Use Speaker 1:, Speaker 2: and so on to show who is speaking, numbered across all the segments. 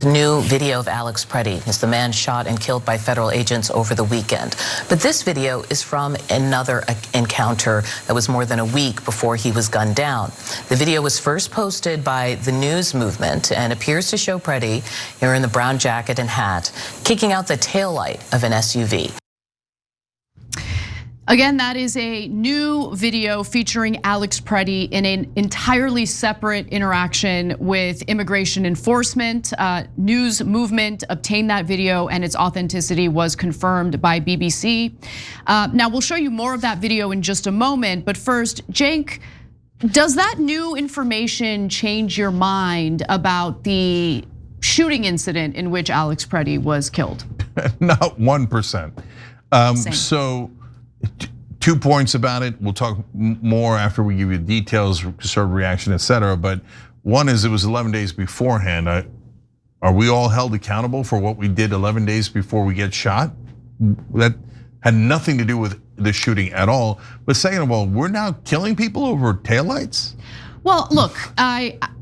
Speaker 1: New video of Alex Pretti is the man shot and killed by federal agents over the weekend. But this video is from another encounter that was more than a week before he was gunned down. The video was first posted by the news movement and appears to show Pretti, here in the brown jacket and hat, kicking out the taillight of an SUV.
Speaker 2: Again, that is a new video featuring Alex Pretti in an entirely separate interaction with immigration enforcement. News movement obtained that video and its authenticity was confirmed by BBC. Now we'll show you more of that video in just a moment, but first, Cenk, does that new information change your mind about the shooting incident in which Alex Pretti was killed?
Speaker 3: Not 1%. So 2 points about it. We'll talk more after we give you details, sort of reaction, etc. But one is it was 11 days beforehand. Are we all held accountable for what we did 11 days before we get shot? That had nothing to do with the shooting at all. But second of all, we're now killing people over taillights?
Speaker 2: Well, look,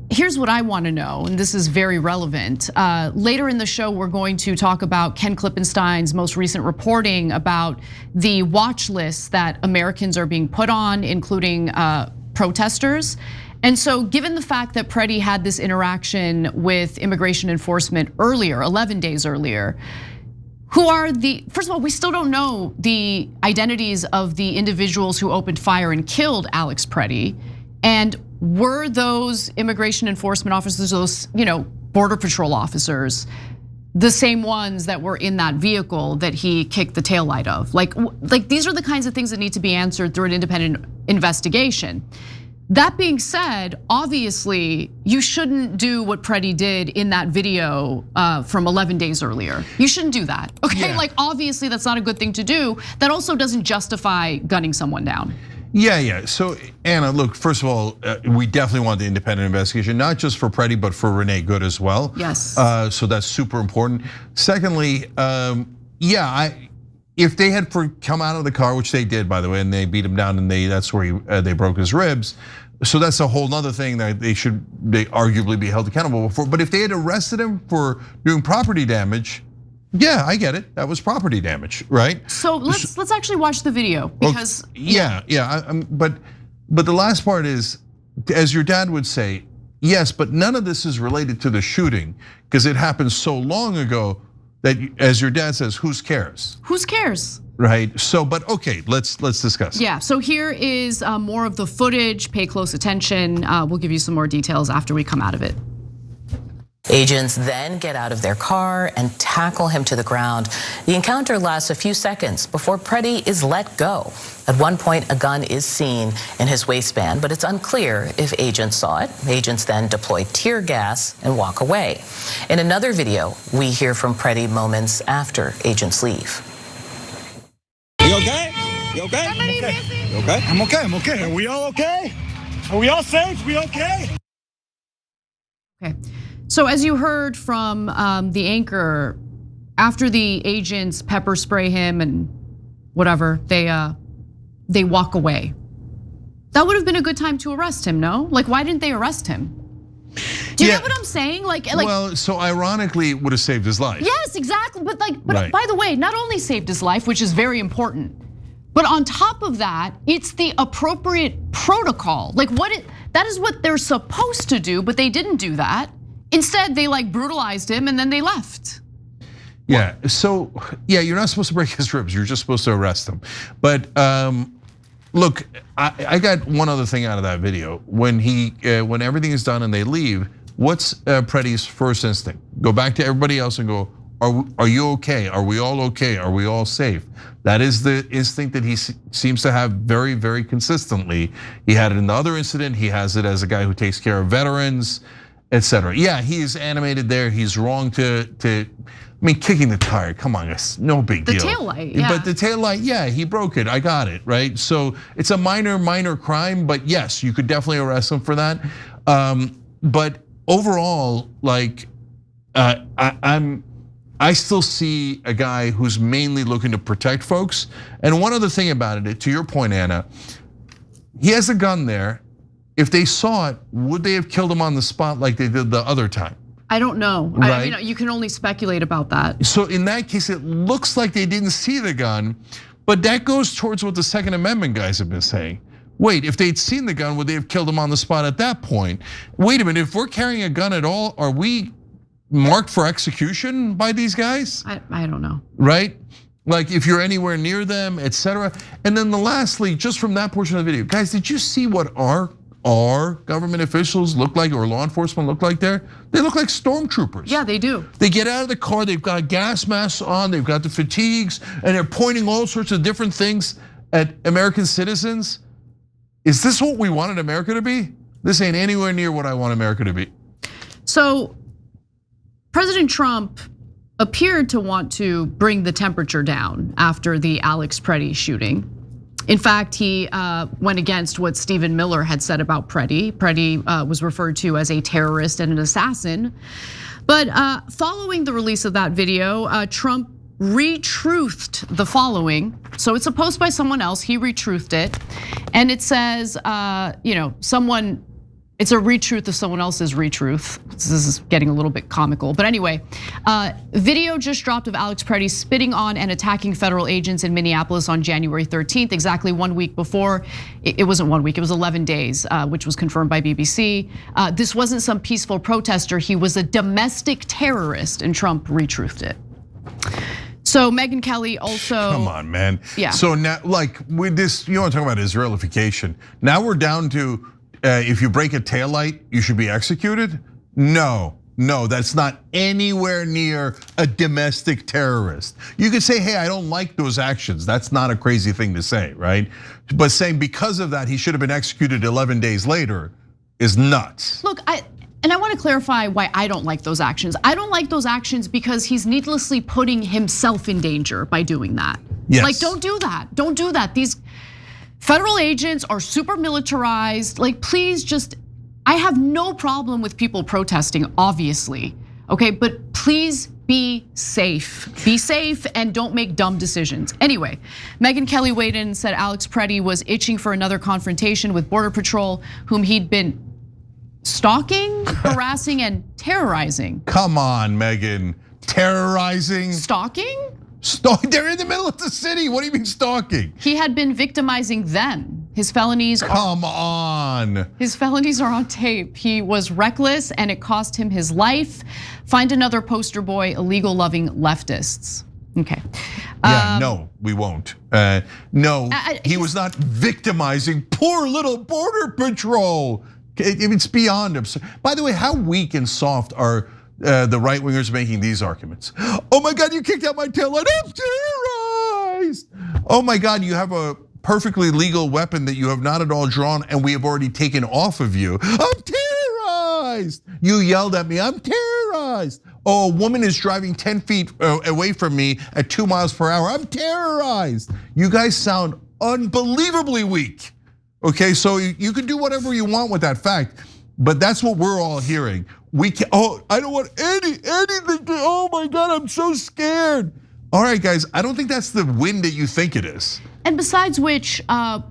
Speaker 2: here's what I want to know, and this is very relevant. Later in the show, we're going to talk about Ken Klippenstein's most recent reporting about the watch lists that Americans are being put on, including protesters. And so given the fact that Pretti had this interaction with immigration enforcement earlier, 11 days earlier, first of all, we still don't know the identities of the individuals who opened fire and killed Alex Pretti. And were those immigration enforcement officers, those border patrol officers, the same ones that were in that vehicle that he kicked the taillight of? Like these are the kinds of things that need to be answered through an independent investigation. That being said, obviously you shouldn't do what Pretti did in that video from 11 days earlier. You shouldn't do that, okay?
Speaker 3: Yeah.
Speaker 2: Like obviously that's not a good thing to do. That also doesn't justify gunning someone down.
Speaker 3: Yeah. So Anna, look, first of all, we definitely want the independent investigation, not just for Pretti, but for Renee Good as well.
Speaker 2: Yes.
Speaker 3: So that's super important. Secondly, if they had come out of the car, which they did, by the way, and they beat him down, and that's where they broke his ribs. So that's a whole nother thing that they arguably be held accountable for. But if they had arrested him for doing property damage, yeah, I get it. That was property damage, right?
Speaker 2: So let's actually watch the video because
Speaker 3: but the last part is, as your dad would say, yes, but none of this is related to the shooting because it happened so long ago that, as your dad says, who cares?
Speaker 2: Who cares?
Speaker 3: Right. So, but okay, let's discuss.
Speaker 2: Yeah. So here is more of the footage. Pay close attention. We'll give you some more details after we come out of it.
Speaker 1: Agents then get out of their car and tackle him to the ground. The encounter lasts a few seconds before Pretti is let go. At one point, a gun is seen in his waistband, but it's unclear if agents saw it. Agents then deploy tear gas and walk away. In another video, we hear from Pretti moments after agents leave.
Speaker 4: You okay? You okay?
Speaker 5: Okay.
Speaker 4: You okay?
Speaker 5: I'm okay. Are we all okay? Are we all safe? We okay?
Speaker 2: Okay. So as you heard from the anchor, after the agents pepper spray him and whatever, they walk away. That would have been a good time to arrest him, no? Like, why didn't they arrest him? Do you get what I'm saying? Like,
Speaker 3: well, so ironically, it would have saved his life.
Speaker 2: Yes, exactly. But
Speaker 3: Right.
Speaker 2: By the way, not only saved his life, which is very important, but on top of that, it's the appropriate protocol. Like that is what they're supposed to do, but they didn't do that. Instead, they brutalized him and then they left.
Speaker 3: Yeah, so you're not supposed to break his ribs. You're just supposed to arrest him. But look, I got one other thing out of that video. When everything is done and they leave, what's Pretti's first instinct? Go back to everybody else and go, are you okay? Are we all okay? Are we all safe? That is the instinct that he seems to have very, very consistently. He had it in the other incident. He has it as a guy who takes care of veterans, etc. Yeah, he's animated there. He's wrong to kicking the tire, come on, guys, no big deal.
Speaker 2: The taillight, yeah.
Speaker 3: But the taillight, yeah, he broke it, I got it, right? So it's a minor crime, but yes, you could definitely arrest him for that. But overall, I still see a guy who's mainly looking to protect folks. And one other thing about it, to your point, Anna, he has a gun there. If they saw it, would they have killed him on the spot like they did the other time?
Speaker 2: I don't know.
Speaker 3: Right?
Speaker 2: I mean, you can only speculate about that.
Speaker 3: So in that case, it looks like they didn't see the gun, but that goes towards what the Second Amendment guys have been saying. Wait, if they'd seen the gun, would they have killed him on the spot at that point? Wait a minute, if we're carrying a gun at all, are we marked for execution by these guys?
Speaker 2: I don't know.
Speaker 3: Right? Like if you're anywhere near them, etc. And then lastly, just from that portion of the video, guys, did you see what our government officials look like or law enforcement look like there? They look like stormtroopers.
Speaker 2: Yeah, they do.
Speaker 3: They get out of the car, they've got gas masks on, they've got the fatigues, and they're pointing all sorts of different things at American citizens. Is this what we wanted America to be? This ain't anywhere near what I want America to be.
Speaker 2: So President Trump appeared to want to bring the temperature down after the Alex Pretti shooting. In fact, he went against what Stephen Miller had said about Pretti. Pretti was referred to as a terrorist and an assassin. But following the release of that video, Trump retruthed the following. So it's a post by someone else, he retruthed it. And it says, it's a retruth of someone else's retruth. This is getting a little bit comical, but anyway, video just dropped of Alex Pretti spitting on and attacking federal agents in Minneapolis on January 13th, exactly 1 week before. It wasn't 1 week, it was 11 days, which was confirmed by BBC. This wasn't some peaceful protester, he was a domestic terrorist, and Trump retruthed it. So Megyn Kelly also.
Speaker 3: Come on, man.
Speaker 2: Yeah.
Speaker 3: So now, like with this, you want to talk about Israelification. Now we're down to, if you break a taillight, you should be executed? No, that's not anywhere near a domestic terrorist. You could say, hey, I don't like those actions. That's not a crazy thing to say, right? But saying because of that, he should have been executed 11 days later is nuts.
Speaker 2: Look, I want to clarify why I don't like those actions. I don't like those actions because he's needlessly putting himself in danger by doing that.
Speaker 3: Yes.
Speaker 2: Like, don't do that, don't do that. These federal agents are super militarized. Like, please just, I have no problem with people protesting, obviously, okay? But please be safe and don't make dumb decisions. Anyway, Megyn Kelly weighed in and said Alex Pretti was itching for another confrontation with Border Patrol, whom he'd been stalking, harassing, and terrorizing.
Speaker 3: Come on, Megyn, terrorizing?
Speaker 2: Stalking?
Speaker 3: They're in the middle of the city, what do you mean stalking?
Speaker 2: He had been victimizing them. His felonies
Speaker 3: Come on.
Speaker 2: His felonies are on tape. He was reckless and it cost him his life. Find another poster boy, illegal loving leftists. Okay.
Speaker 3: Yeah, no, we won't. No, he was not victimizing poor little Border Patrol. It's beyond absurd. By the way, how weak and soft are the right wingers making these arguments? Oh my God, you kicked out my taillight, I'm terrorized. Oh my God, you have a perfectly legal weapon that you have not at all drawn and we have already taken off of you. I'm terrorized. You yelled at me, I'm terrorized. Oh, a woman is driving 10 feet away from me at 2 miles per hour. I'm terrorized. You guys sound unbelievably weak. Okay, so you can do whatever you want with that fact, but that's what we're all hearing. We can, I don't want anything to, oh my God, I'm so scared. All right, guys, I don't think that's the win that you think it is.
Speaker 2: And besides which, no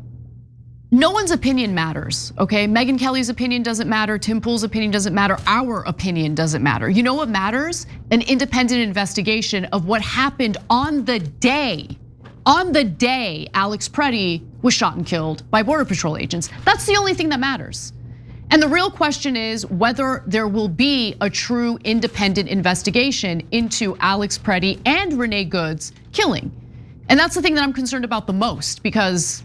Speaker 2: one's opinion matters, okay? Megyn Kelly's opinion doesn't matter, Tim Pool's opinion doesn't matter, our opinion doesn't matter. You know what matters? An independent investigation of what happened on the day Alex Pretti was shot and killed by Border Patrol agents. That's the only thing that matters. And the real question is whether there will be a true independent investigation into Alex Pretti and Renee Good's killing. And that's the thing that I'm concerned about the most because,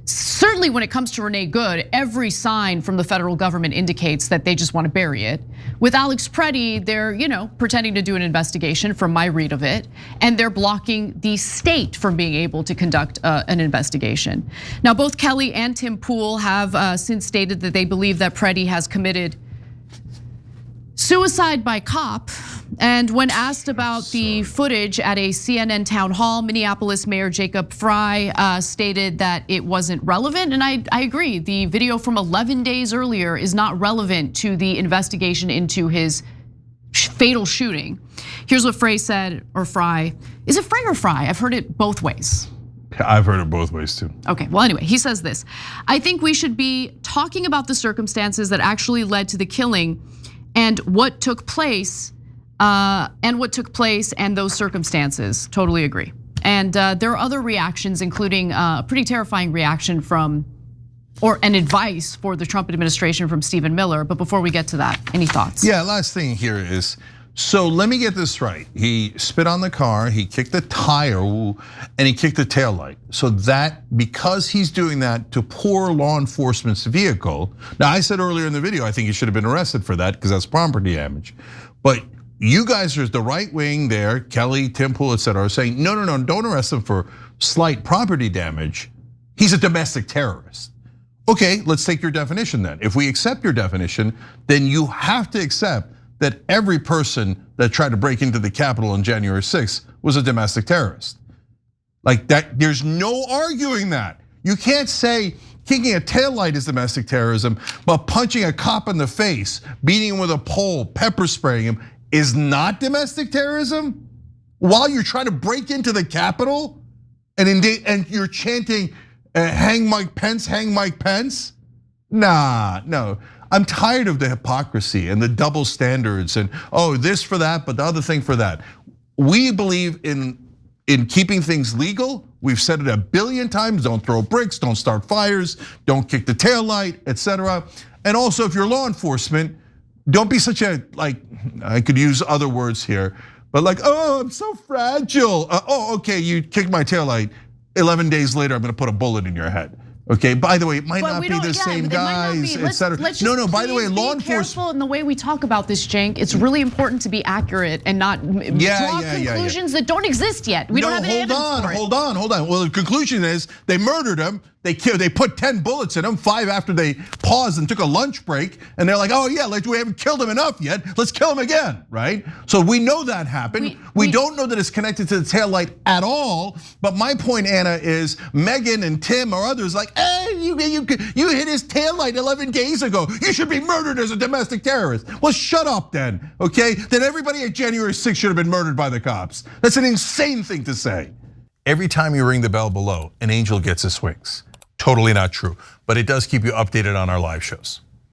Speaker 2: certainly when it comes to Renee Good, every sign from the federal government indicates that they just want to bury it. With Alex Pretti, they're pretending to do an investigation from my read of it, and they're blocking the state from being able to conduct an investigation. Now, both Kelly and Tim Pool have since stated that they believe that Pretti has committed suicide by cop. And when asked about the footage at a CNN town hall, Minneapolis Mayor Jacob Frey stated that it wasn't relevant. And I agree, the video from 11 days earlier is not relevant to the investigation into his fatal shooting. Here's what Frey said, or Frey. Is it Frey or Frey? I've heard it both ways.
Speaker 3: I've heard it both ways too.
Speaker 2: Okay, well anyway, he says this. I think we should be talking about the circumstances that actually led to the killing and what took place, and those circumstances. Totally agree. And there are other reactions, including a pretty terrifying reaction from, or an advice for the Trump administration from Stephen Miller. But before we get to that, any thoughts?
Speaker 3: Yeah, last thing here is, so let me get this right. He spit on the car, he kicked the tire, and he kicked the taillight. So that, because he's doing that to poor law enforcement's vehicle. Now, I said earlier in the video, I think he should have been arrested for that because that's property damage. But you guys are the right wing there, Kelly, Tim Pool, et cetera, are saying, no, don't arrest him for slight property damage. He's a domestic terrorist. Okay, let's take your definition then. If we accept your definition, then you have to accept that every person that tried to break into the Capitol on January 6th was a domestic terrorist. Like that, there's no arguing that. You can't say kicking a taillight is domestic terrorism, but punching a cop in the face, beating him with a pole, pepper spraying him is not domestic terrorism? While you're trying to break into the Capitol and you're chanting, hang Mike Pence, hang Mike Pence? Nah, no. I'm tired of the hypocrisy and the double standards and this for that, but the other thing for that. We believe in keeping things legal. We've said it 1 billion times, don't throw bricks, don't start fires, don't kick the taillight, et cetera. And also if you're law enforcement, don't be such a, like, I could use other words here, but like, I'm so fragile. Okay, you kicked my taillight. 11 days later, I'm gonna put a bullet in your head. Okay, by the way, it might not be the same guys, et cetera. No, by the way, law enforcement.
Speaker 2: Be careful in the way we talk about this, Cenk. It's really important to be accurate and not draw conclusions that don't exist yet. We don't have any evidence for it.
Speaker 3: Hold on. Well, the conclusion is they murdered him. They put 10 bullets in him, 5 after they paused and took a lunch break, and they're like, we haven't killed him enough yet. Let's kill him again, right? So we know that happened. We don't know that it's connected to the taillight at all. But my point, Anna, is Megan and Tim or others like, you hit his taillight 11 days ago. You should be murdered as a domestic terrorist. Well, shut up then, okay? Then everybody at January 6th should have been murdered by the cops. That's an insane thing to say. Every time you ring the bell below, an angel gets his wings. Totally not true, but it does keep you updated on our live shows.